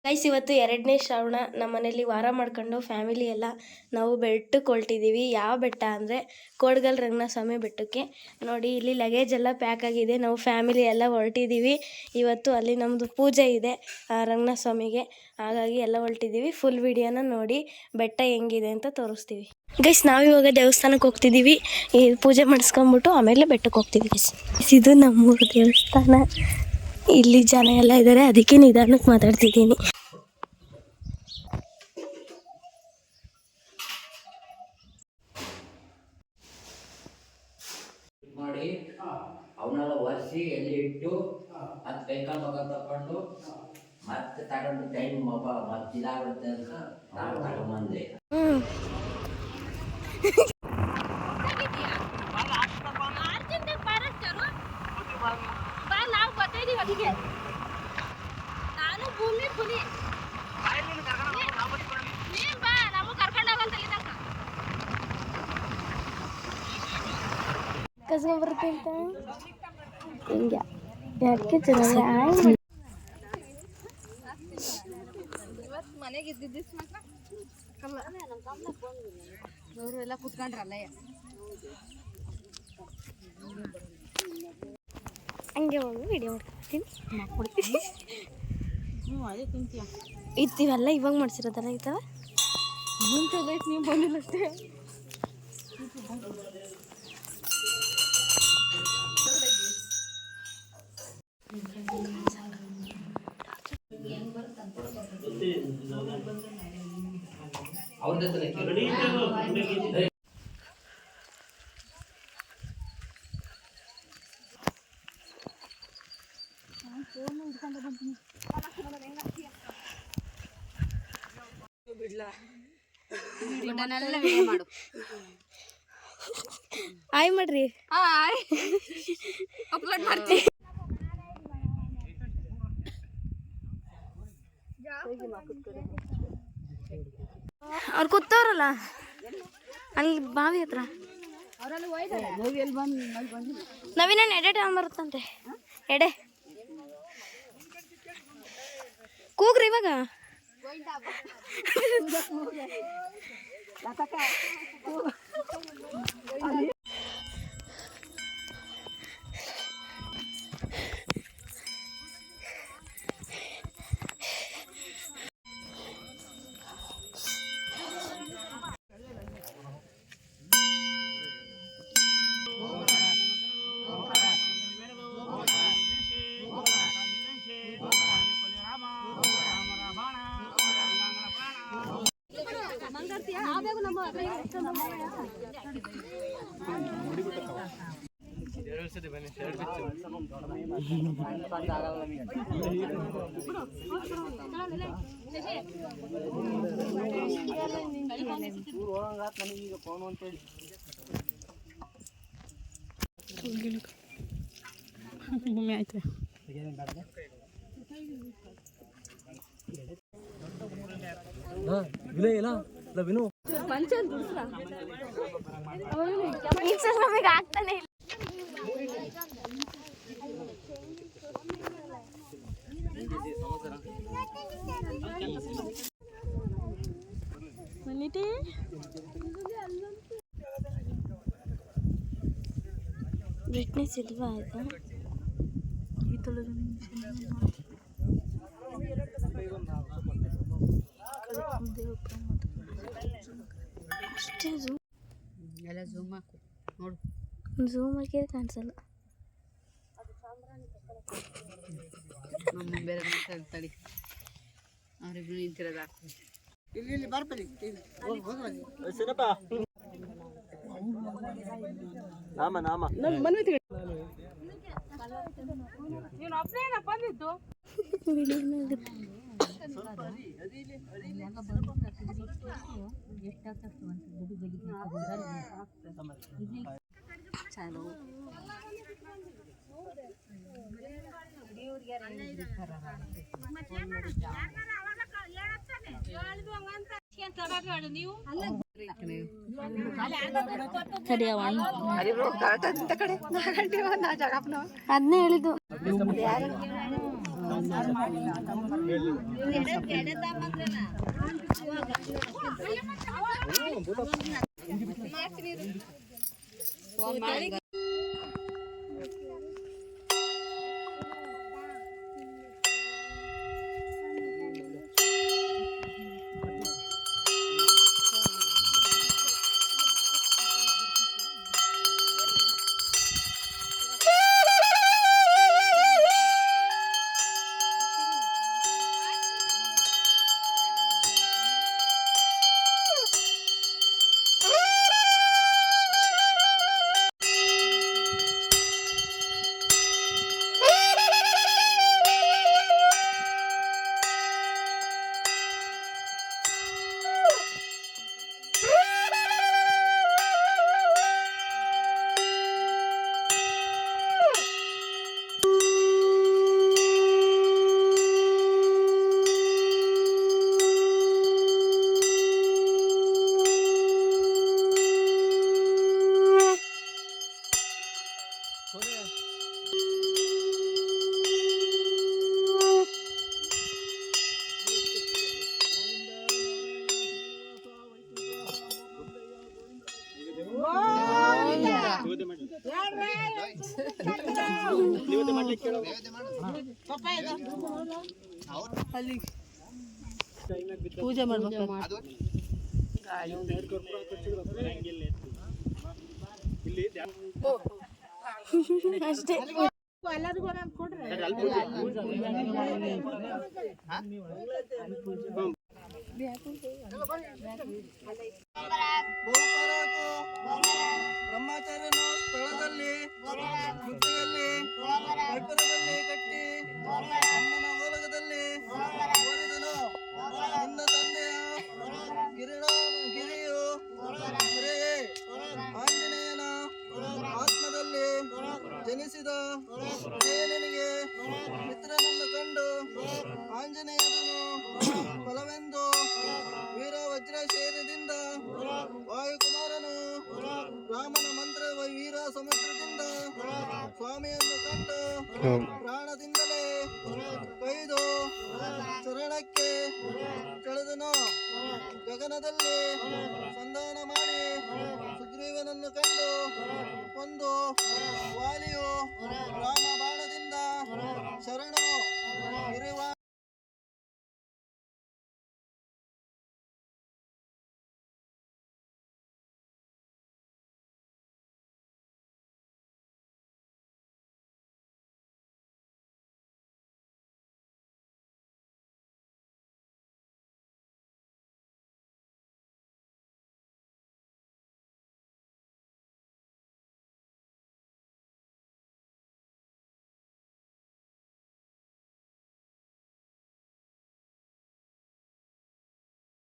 Guys, ಇವತ್ತು 2ನೇ ಶ್ರಾವಣ. ನಮ್ಮ ಮನೇಲಿ ವಾರ ಮಾಡ್ಕೊಂಡು ಫ್ಯಾಮಿಲಿ ಎಲ್ಲ ನಾವು ಬೆಟ್ಟಕ್ಕೆ ಹೊಲ್ಟಿದ್ದೀವಿ. ಯಾವ ಬೆಟ್ಟ ಅಂದರೆ ಕೋಡ್ಗಲ್ ರಂಗನಾಥಸ್ವಾಮಿ ಬೆಟ್ಟಕ್ಕೆ. ನೋಡಿ, ಇಲ್ಲಿ ಲಗೇಜ್ ಎಲ್ಲ ಪ್ಯಾಕ್ ಆಗಿದೆ. ನಾವು ಫ್ಯಾಮಿಲಿ ಎಲ್ಲ ಹೊರಟಿದ್ದೀವಿ. ಇವತ್ತು ಅಲ್ಲಿ ನಮ್ಮದು ಪೂಜೆ ಇದೆ ರಂಗನಾಥಸ್ವಾಮಿಗೆ, ಹಾಗಾಗಿ ಎಲ್ಲ ಹೊರಟಿದ್ದೀವಿ. ಫುಲ್ ವಿಡಿಯೋನ ನೋಡಿ, ಬೆಟ್ಟ ಹೆಂಗಿದೆ ಅಂತ ತೋರಿಸ್ತೀವಿ. ಗೈಸ್, ನಾವಿವಾಗ ದೇವಸ್ಥಾನಕ್ಕೆ ಹೋಗ್ತಿದ್ದೀವಿ. ಈ ಪೂಜೆ ಮಾಡಿಸ್ಕೊಂಬಿಟ್ಟು ಆಮೇಲೆ ಬೆಟ್ಟಕ್ಕೆ ಹೋಗ್ತೀವಿ. ಗೈಸ್, ಇದು ನಮ್ಮೂರು ದೇವಸ್ಥಾನ. ಇಲ್ಲಿ ಜನ ಎಲ್ಲ ಇದ್ದಾರೆ, ಅದಕ್ಕೆ ನಿಧಾನಕ್ಕೆ ಮಾತಾಡ್ತಿದ್ದೀನಿ. ಮಾಡಿ ಅವನ್ನೆಲ್ಲ ಒರೆಸಿ ಎಲ್ಲಿ ಇಟ್ಟು ಮತ್ತೆ ಕೈಕಾಲು ಮಗ ತಕೊಂಡು ಮತ್ತೆ ತಗೊಂಡು ಟೈಮ್ ಮತ್ತೆ ಇದಾಗುತ್ತೆ ಅಂತ ನಾನು ತಗೊಂಬಂದೆ. ನಾನು ಭೂಮಿ ಹುಲಿ ಕಸ್ಕೊಂಡ್ಬರ್ತಿಂತ ಹಿಂಗೆ ಯಾಕೆ ಚೆನ್ನಾಗಿ ಇವತ್ತು ಮನೆಗೆ ಇದ್ದಿದ್ದು ಅವರು ಎಲ್ಲ ಕೂತ್ಕೊಂಡ್ರಲ್ಲ. ಹಂಗೆ ಹೋಗಿ ವಿಡಿಯೋ ಮಾಡ್ಕೊಡ್ತೀನಿ. ಇವೆಲ್ಲ ಇವಾಗ ಮಾಡ್ಸಿರೋದಲ್ಲ ಇದ್ದಾವೆ. ನೀವು ಬಂದಿಲ್ಲ ಅಷ್ಟೇ. ಮಾಡು. ಆಯ್ ಮಾಡ್ರಿ. ಅಪ್ಲೋಡ್ ಮಾಡ್ತೀನಿ. ಅವ್ರು ಕೂತವ್ರಲ್ಲ ಅಲ್ಲಿ ಬಾವಿ ಹತ್ರ. ನವೀನ ಎಡೆ ತಗೊಂಬರುತ್ತಂತೆ. ಎಡೆ ಕೂಗ್ರಿ ಇವಾಗ. ಭೂಮಿ ಆಯ್ತು. ನಮಗೆ ಆಗ್ತಾನೆ ಇಲ್ಲ. ಬ್ರೈಟ್ನೆಸ್ ಇಲ್ವಾ ಆಯ್ತಾ? ಅಷ್ಟೇ ಝೂಮ್ ಎಲ್ಲ ಝೂಮ್ ಹಾಕು ನೋಡು. ಝೂಮ್ ಹಾಕಿದ್ರೆ ಕಾಣಿಸಲ್ಲ. ನಮ್ಮ ಬೇರೆ ಮಾತಾಡ್ತಾಳೆ. ಅವರಿಬ್ರು ನಿಂತಿರೋದು ಹಾಕು. ಇಲ್ಲಿ ಬರ್ಬಲಿ ನಾಮ ನಾಮ ನೀನು ಒಬ್ಬನೇ ಬಂದಿದ್ದು. ಚಾಲು ನೀವು ಅದನ್ನೇ ಹೇಳಿದ್ದು. ಪೂಜೆ ಮಾಡ್ಬೇಕು. ಅಷ್ಟೇ. ಬ್ರಹ್ಮಚಾರ್ಯನ ಸ್ಥಳದಲ್ಲಿ ಮುತ್ತಿಯಲ್ಲಿ ಕರ್ಪೂರದಲ್ಲಿ ಕಟ್ಟಿ ಅಮ್ಮನ ಓಲಗದಲ್ಲಿ ಓದಿದನು. ನಿನ್ನ ತಂದೆಯ ಗಿರಿಯು ಹೊರೆಯೇ ಆಂಜನೇಯನ ಆತ್ಮದಲ್ಲಿ ಜನಿಸಿದ ನಿನಗೆ ಮಿತ್ರನನ್ನು ಕಂಡು ಆಂಜನೇಯನು ಫಲವೆಂದು ವೀರ ವಜ್ರಶೇರದಿಂದ ವಾಯುಕುಮಾರನು ರಾಮನ ಮಂತ್ರ ವೀರ ಸಮುದ್ರದಿಂದ ಸ್ವಾಮಿಯನ್ನು ಕಂಡು ಪ್ರಾಣದಿಂದಲೇ ಕೈದು ಚರಣಕ್ಕೆ ಕೆಳೆದನು. ಗಗನದಲ್ಲಿ